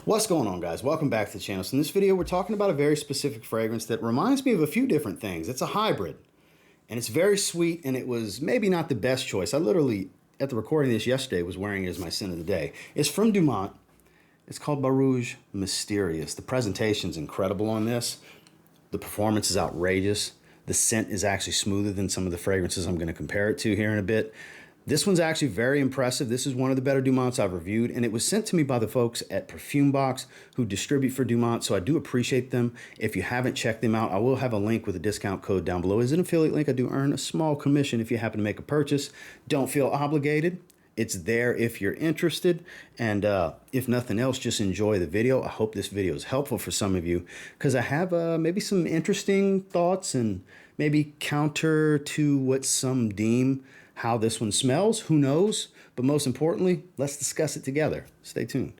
What's going on, guys? Welcome back to the channel. So in this video, we're talking about a very specific fragrance that reminds me of a few different things. It's a hybrid, and it's very sweet, and it was maybe not the best choice. I literally, at the recording of this yesterday, was wearing it as my scent of the day. It's from Dumont. It's called Borouj Mysterious. The presentation's incredible on this. The performance is outrageous. The scent is actually smoother than some of the fragrances I'm going to compare it to here in a bit. This one's actually very impressive. This is one of the better Dumonts I've reviewed, and it was sent to me by the folks at Perfume Box who distribute for Dumont, so I do appreciate them. If you haven't checked them out, I will have a link with a discount code down below. It's an affiliate link. I do earn a small commission if you happen to make a purchase. Don't feel obligated. It's there if you're interested, and if nothing else, just enjoy the video. I hope this video is helpful for some of you, because I have maybe some interesting thoughts and maybe counter to what some deem how this one smells. Who knows? But most importantly, let's discuss it together. Stay tuned.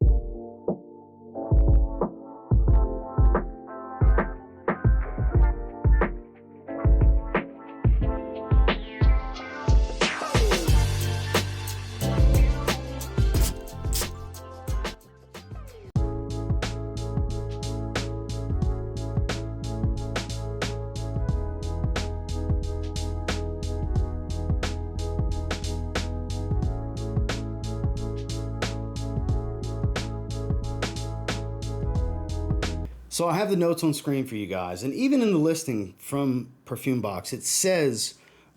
So I have the notes on screen for you guys, and even in the listing from Perfume Box, it says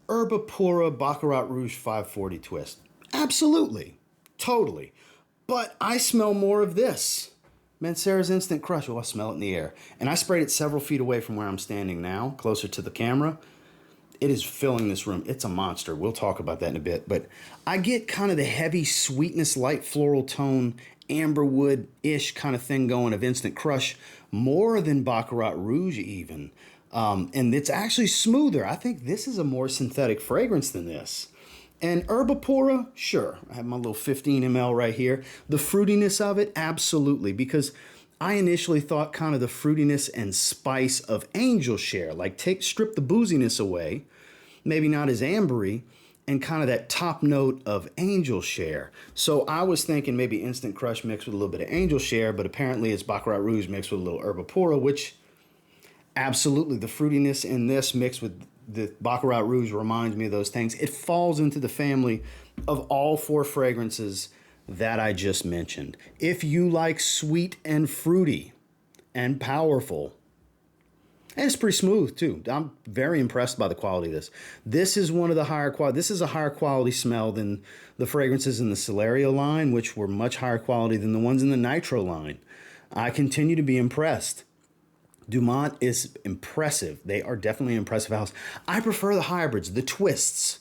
Herba Pura Baccarat Rouge 540 Twist. Absolutely, totally. But I smell more of this. Mancera's Instant Crush. Oh, I smell it in the air. And I sprayed it several feet away from where I'm standing now, closer to the camera. It is filling this room. It's a monster. We'll talk about that in a bit. But I get kind of the heavy sweetness, light floral tone, amberwood-ish kind of thing going of Instant Crush, more than Baccarat Rouge even. And it's actually smoother. I think this is a more synthetic fragrance than this. And Herba Pura, sure. I have my little 15 ml right here. The fruitiness of it, absolutely. Because I initially thought kind of the fruitiness and spice of Angel Share. Like strip the booziness away, maybe not as ambery, and kind of that top note of Angel Share. So I was thinking maybe Instant Crush mixed with a little bit of Angel Share, but apparently it's Baccarat Rouge mixed with a little Herba Pura, which absolutely the fruitiness in this mixed with the Baccarat Rouge reminds me of those things. It falls into the family of all four fragrances that I just mentioned. If you like sweet and fruity and powerful, and it's pretty smooth too. I'm very impressed by the quality of this. This is one of the higher quality. This is a higher quality smell than the fragrances in the Celerio line, which were much higher quality than the ones in the Nitro line. I continue to be impressed. Dumont is impressive. They are definitely an impressive house. I prefer the hybrids, the twists.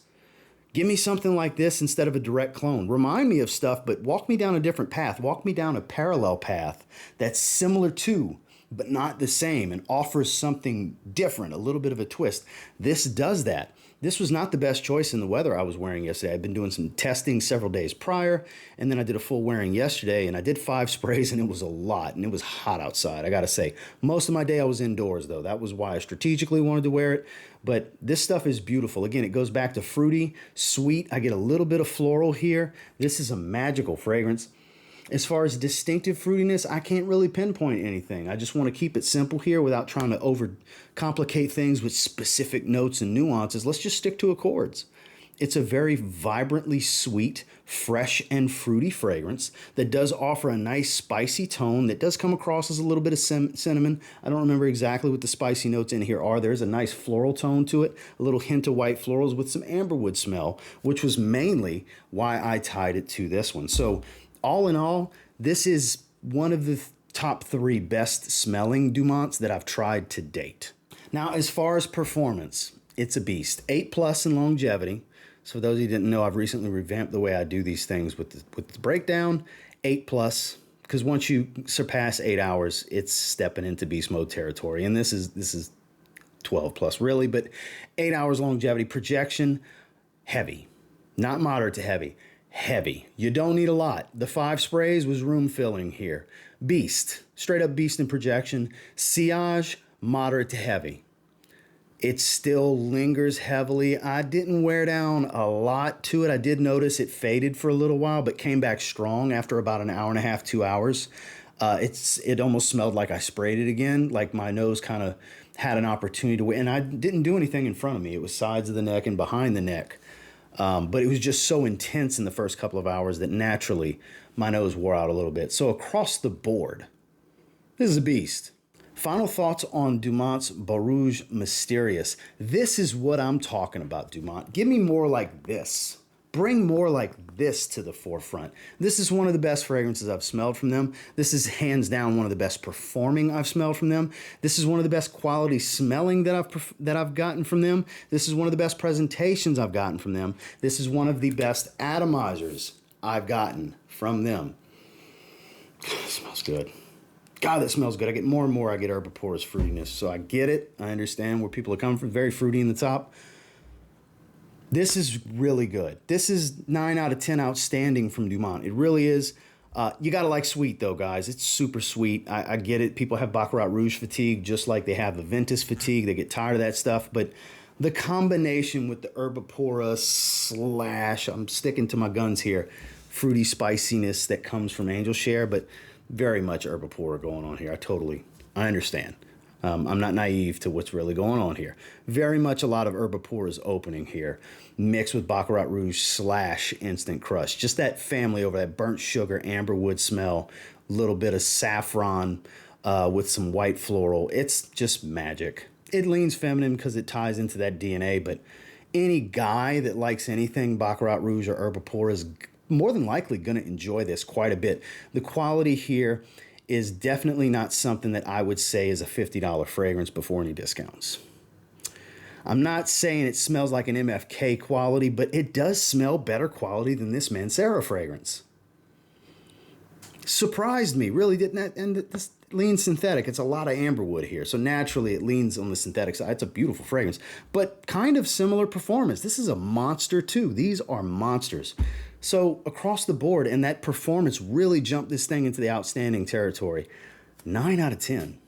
Give me something like this instead of a direct clone. Remind me of stuff, but walk me down a different path. Walk me down a parallel path that's similar to, but not the same, and offers something different, a little bit of a twist. This does that. This was not the best choice in the weather I was wearing yesterday. I've been doing some testing several days prior, and then I did a full wearing yesterday, and I did 5 sprays, and it was a lot, and it was hot outside, I gotta say. Most of my day I was indoors, though. That was why I strategically wanted to wear it, but this stuff is beautiful. Again, it goes back to fruity, sweet. I get a little bit of floral here. This is a magical fragrance. As far as distinctive fruitiness, I can't really pinpoint anything. I just want to keep it simple here without trying to overcomplicate things with specific notes and nuances. Let's just stick to accords. It's a very vibrantly sweet, fresh, and fruity fragrance that does offer a nice spicy tone that does come across as a little bit of cinnamon. I don't remember exactly what the spicy notes in here are. There's a nice floral tone to it, a little hint of white florals with some amberwood smell, which was mainly why I tied it to this one. So all in all, this is one of the top 3 best smelling Dumonts that I've tried to date. Now, as far as performance, it's a beast. 8+ in longevity. So for those of you who didn't know, I've recently revamped the way I do these things with the breakdown. 8+, because once you surpass 8 hours, it's stepping into beast mode territory. And this is 12+ really, but 8 hours longevity. Projection, heavy. Not moderate to heavy. Heavy. You don't need a lot. The 5 sprays was room filling here. Beast. Straight up beast in projection. Sillage, moderate to heavy. It still lingers heavily. I didn't wear down a lot to it. I did notice it faded for a little while, but came back strong after about an hour and a half, 2 hours. It almost smelled like I sprayed it again, like my nose kind of had an opportunity to, and I didn't do anything in front of me. It was sides of the neck and behind the neck. But it was just so intense in the first couple of hours that naturally my nose wore out a little bit. So across the board, this is a beast. Final thoughts on Dumont's Borouj Mysterious. This is what I'm talking about, Dumont. Give me more like this. Bring more like this to the forefront. This is one of the best fragrances I've smelled from them. This is hands down one of the best performing I've smelled from them. This is one of the best quality smelling that I've gotten from them. This is one of the best presentations I've gotten from them. This is one of the best atomizers I've gotten from them. It smells good. God, that smells good. I get more and more, I get Herbopora's fruitiness. So I get it. I understand where people are coming from. Very fruity in the top. This is really good. This is 9 out of 10 outstanding from Dumont. It really is. You got to like sweet, though, guys. It's super sweet. I get it. People have Baccarat Rouge fatigue, just like they have the Ventus fatigue. They get tired of that stuff. But the combination with the Herbopora / I'm sticking to my guns here, fruity spiciness that comes from Angel Share, but very much Herbopora going on here. I understand. I'm not naive to what's really going on here. Very much a lot of Herbopora's opening here, mixed with Baccarat Rouge / Instant Crush. Just that family over that burnt sugar, amberwood smell, a little bit of saffron with some white floral. It's just magic. It leans feminine because it ties into that DNA, but any guy that likes anything Baccarat Rouge or Herbopora is more than likely going to enjoy this quite a bit. The quality here is definitely not something that I would say is a $50 fragrance before any discounts. I'm not saying it smells like an MFK quality, but it does smell better quality than this Mancera fragrance. Surprised me, really didn't it? And this leans synthetic. It's a lot of amberwood here, so naturally it leans on the synthetic side. It's a beautiful fragrance, but kind of similar performance. This is a monster too. These are monsters. So across the board, and that performance really jumped this thing into the outstanding territory. 9 out of 10.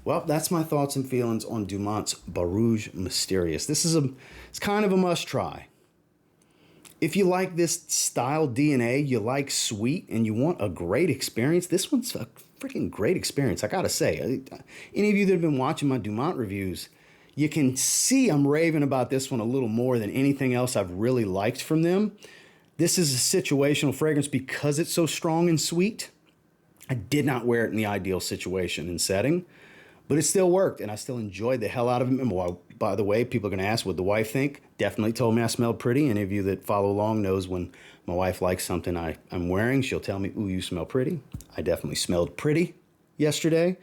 Well, that's my thoughts and feelings on Dumont's Borouj Mysterious. It's kind of a must try. If you like this style DNA, you like sweet, and you want a great experience, this one's a freaking great experience. I gotta say, any of you that have been watching my Dumont reviews, you can see I'm raving about this one a little more than anything else I've really liked from them. This is a situational fragrance because it's so strong and sweet. I did not wear it in the ideal situation and setting, but it still worked, and I still enjoyed the hell out of it. And by the way, people are going to ask, what the wife think? Definitely told me I smelled pretty. Any of you that follow along knows when my wife likes something I'm wearing, she'll tell me, ooh, you smell pretty. I definitely smelled pretty yesterday.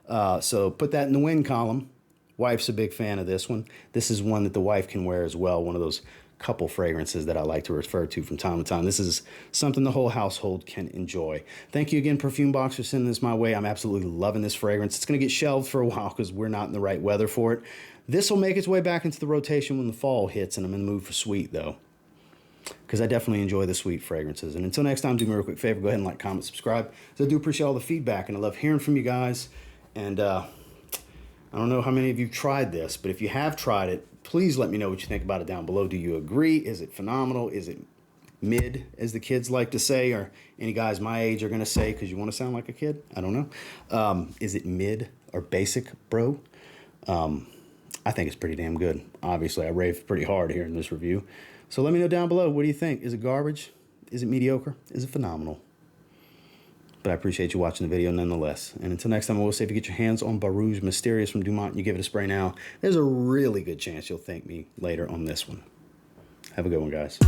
So put that in the win column. Wife's a big fan of this one. This is one that the wife can wear as well, one of those couple fragrances that I like to refer to from time to time. This is something the whole household can enjoy. Thank you again, Perfume Box, for sending this my way. I'm absolutely loving this fragrance. It's going to get shelved for a while because we're not in the right weather for it. This will make its way back into the rotation when the fall hits, and I'm in the mood for sweet, though, because I definitely enjoy the sweet fragrances. And until next time, do me a real quick favor. Go ahead and like, comment, subscribe. So I do appreciate all the feedback, and I love hearing from you guys. And I don't know how many of you tried this, but if you have tried it, please let me know what you think about it down below. Do you agree? Is it phenomenal? Is it mid, as the kids like to say, or any guys my age are going to say because you want to sound like a kid? I don't know. Is it mid or basic, bro? I think it's pretty damn good. Obviously, I raved pretty hard here in this review. So let me know down below. What do you think? Is it garbage? Is it mediocre? Is it phenomenal? But I appreciate you watching the video nonetheless. And until next time, I will say if you get your hands on Borouj Mysterious from Dumont and you give it a spray now, there's a really good chance you'll thank me later on this one. Have a good one, guys.